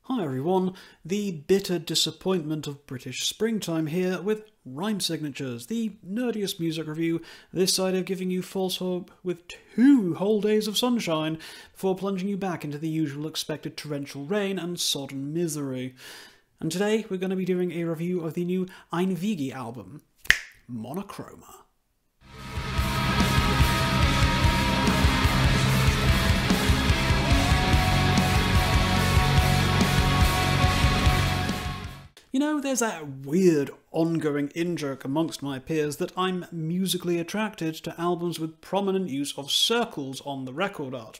Hi everyone, the bitter disappointment of British springtime here with Rhyme Signatures, the nerdiest music review this side of giving you false hope with 2 whole days of sunshine before plunging you back into the usual expected torrential rain and sodden misery. And today we're going to be doing a review of the new Einvigi album, Monochroma. You know, there's that weird ongoing in-joke amongst my peers that I'm musically attracted to albums with prominent use of circles on the record art.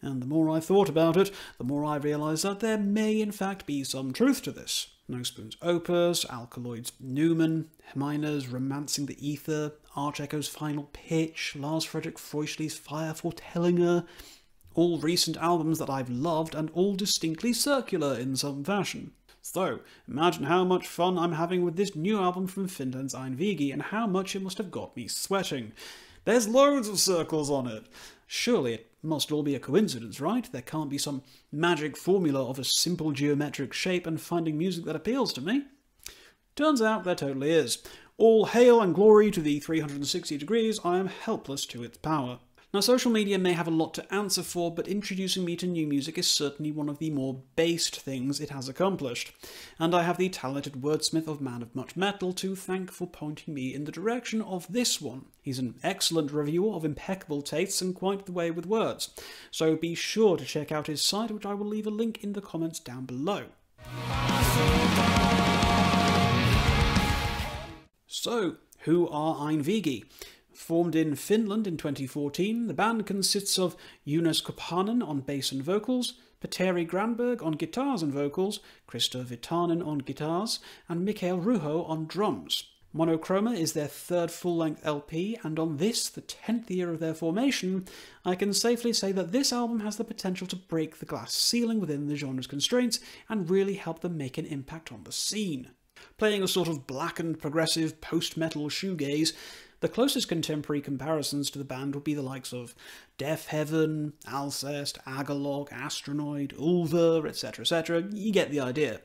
And the more I thought about it, the more I realised that there may in fact be some truth to this. No Spoon's Opus, Alkaloid's Newman, Miner's Romancing the Ether, Arch Echo's Final Pitch, Lars Fredrik Feuchtli's Fire Foretellinger, all recent albums that I've loved and all distinctly circular in some fashion. So, imagine how much fun I'm having with this new album from Finland's Einvigi and how much it must have got me sweating. There's loads of circles on it. Surely it must all be a coincidence, right? There can't be some magic formula of a simple geometric shape and finding music that appeals to me. Turns out there totally is. All hail and glory to the 360 degrees, I am helpless to its power. Now, social media may have a lot to answer for, but introducing me to new music is certainly one of the more based things it has accomplished. And I have the talented wordsmith of Man of Much Metal to thank for pointing me in the direction of this one. He's an excellent reviewer of impeccable tastes and quite the way with words. So be sure to check out his site, which I will leave a link in the comments down below. So, who are Einvigi? Formed in Finland in 2014, the band consists of Jonas Kopanen on bass and vocals, Petteri Granberg on guitars and vocals, Krista Vitanen on guitars, and Mikael Ruho on drums. Monochroma is their 3rd full-length LP, and on this, the 10th year of their formation, I can safely say that this album has the potential to break the glass ceiling within the genre's constraints and really help them make an impact on the scene. Playing a sort of blackened progressive post-metal shoegaze, the closest contemporary comparisons to the band would be the likes of Deafheaven, Alcest, Agalog, Astronoid, Ulver, etc. You get the idea.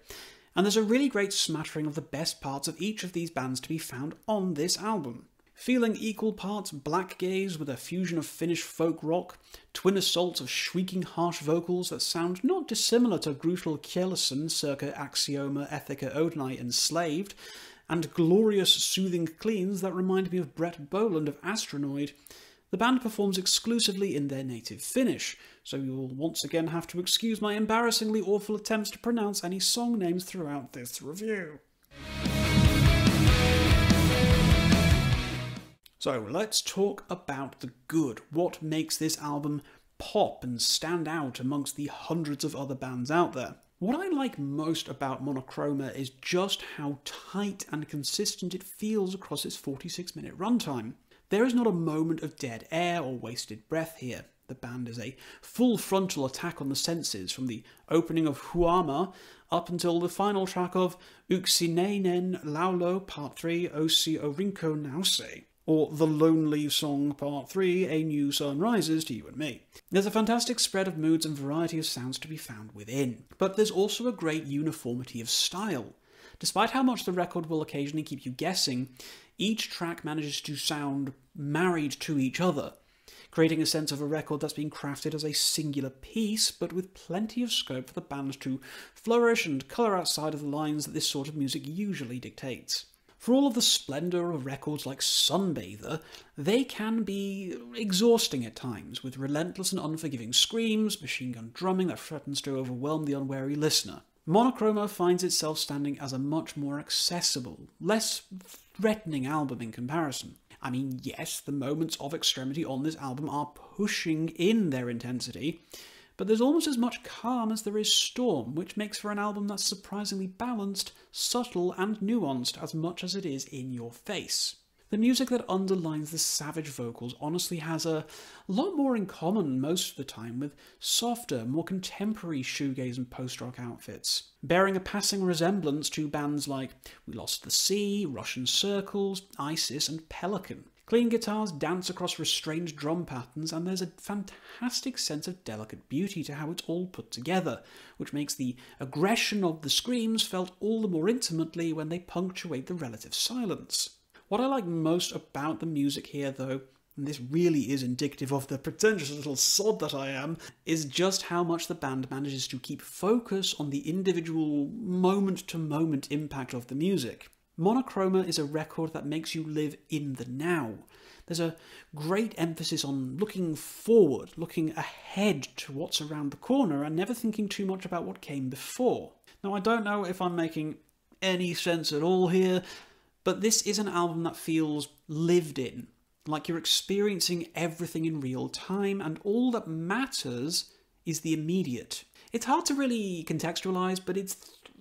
And there's a really great smattering of the best parts of each of these bands to be found on this album. Feeling equal parts Blackgaze with a fusion of Finnish folk rock, twin assaults of shrieking harsh vocals that sound not dissimilar to Grutal Kjellson circa Axioma, Ethica, Odinai, Enslaved, and glorious soothing cleans that remind me of Brett Boland of Astronoid, the band performs exclusively in their native Finnish, so you will once again have to excuse my embarrassingly awful attempts to pronounce any song names throughout this review. So let's talk about the good. What makes this album pop and stand out amongst the hundreds of other bands out there? What I like most about Monochroma is just how tight and consistent it feels across its 46-minute runtime. There is not a moment of dead air or wasted breath here. The band is a full frontal attack on the senses, from the opening of Huama up until the final track of Yksinäinen Laulo Part 3 Osi Orinko Nause, or The Lonely Song Part 3, A New Sun Rises to You and Me. There's a fantastic spread of moods and variety of sounds to be found within, but there's also a great uniformity of style. Despite how much the record will occasionally keep you guessing, each track manages to sound married to each other, creating a sense of a record that's been crafted as a singular piece, but with plenty of scope for the band to flourish and colour outside of the lines that this sort of music usually dictates. For all of the splendour of records like Sunbather, they can be exhausting at times, with relentless and unforgiving screams, machine gun drumming that threatens to overwhelm the unwary listener. Monochroma finds itself standing as a much more accessible, less threatening album in comparison. I mean, yes, the moments of extremity on this album are pushing in their intensity, but there's almost as much calm as there is storm, which makes for an album that's surprisingly balanced, subtle and nuanced as much as it is in your face. The music that underlines the savage vocals honestly has a lot more in common most of the time with softer, more contemporary shoegaze and post-rock outfits, bearing a passing resemblance to bands like We Lost the Sea, Russian Circles, Isis and Pelican. Clean guitars dance across restrained drum patterns, and there's a fantastic sense of delicate beauty to how it's all put together, which makes the aggression of the screams felt all the more intimately when they punctuate the relative silence. What I like most about the music here, though, and this really is indicative of the pretentious little sod that I am, is just how much the band manages to keep focus on the individual moment-to-moment impact of the music. Monochroma is a record that makes you live in the now. There's a great emphasis on looking forward, looking ahead to what's around the corner, and never thinking too much about what came before. Now, I don't know if I'm making any sense at all here, but this is an album that feels lived in, like you're experiencing everything in real time, and all that matters is the immediate. It's hard to really contextualize, but it's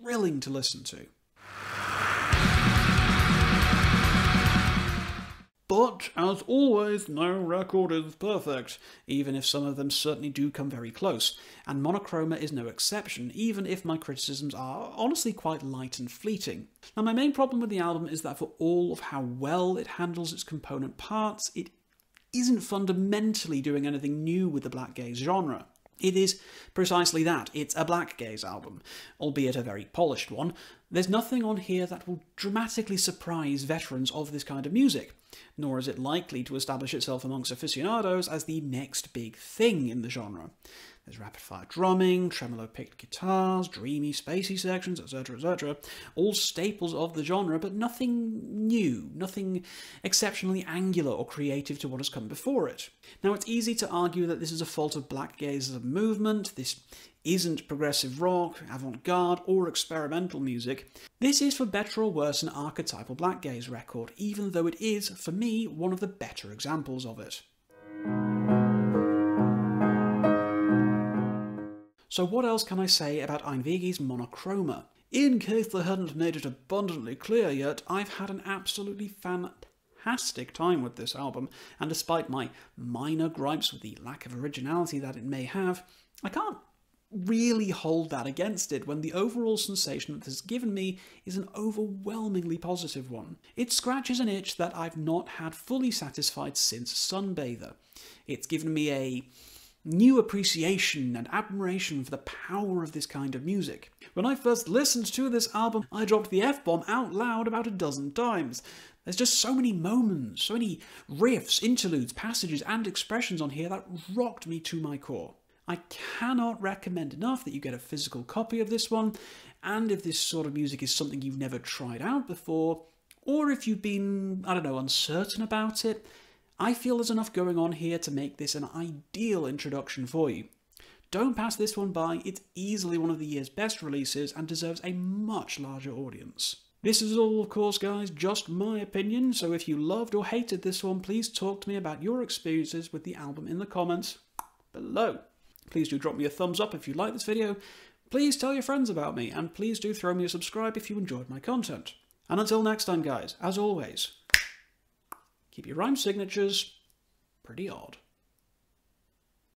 thrilling to listen to. But, as always, no record is perfect, even if some of them certainly do come very close, and Monochroma is no exception, even if my criticisms are honestly quite light and fleeting. Now, my main problem with the album is that for all of how well it handles its component parts, it isn't fundamentally doing anything new with the Blackgaze genre. It is precisely that. It's a Blackgaze album, albeit a very polished one. There's nothing on here that will dramatically surprise veterans of this kind of music, nor is it likely to establish itself amongst aficionados as the next big thing in the genre. There's rapid-fire drumming, tremolo-picked guitars, dreamy, spacey sections, etc., all staples of the genre, but nothing new, nothing exceptionally angular or creative to what has come before it. Now, it's easy to argue that this is a fault of Blackgaze as a movement. This isn't progressive rock, avant-garde, or experimental music. This is, for better or worse, an archetypal Blackgaze record, even though it is, for me, one of the better examples of it. So what else can I say about Einvigi's Monochroma? In case I hadn't made it abundantly clear yet, I've had an absolutely fantastic time with this album, and despite my minor gripes with the lack of originality that it may have, I can't really hold that against it when the overall sensation that this has given me is an overwhelmingly positive one. It scratches an itch that I've not had fully satisfied since Sunbather. It's given me a new appreciation and admiration for the power of this kind of music. When I first listened to this album, I dropped the F-bomb out loud about a dozen times. There's just so many moments, so many riffs, interludes, passages, and expressions on here that rocked me to my core. I cannot recommend enough that you get a physical copy of this one, and if this sort of music is something you've never tried out before, or if you've been, uncertain about it, I feel there's enough going on here to make this an ideal introduction for you. Don't pass this one by, it's easily one of the year's best releases and deserves a much larger audience. This is all, of course, guys, just my opinion, so if you loved or hated this one, please talk to me about your experiences with the album in the comments below. Please do drop me a thumbs up if you like this video, please tell your friends about me, and please do throw me a subscribe if you enjoyed my content. And until next time, guys, as always, keep your rhyme signatures pretty odd.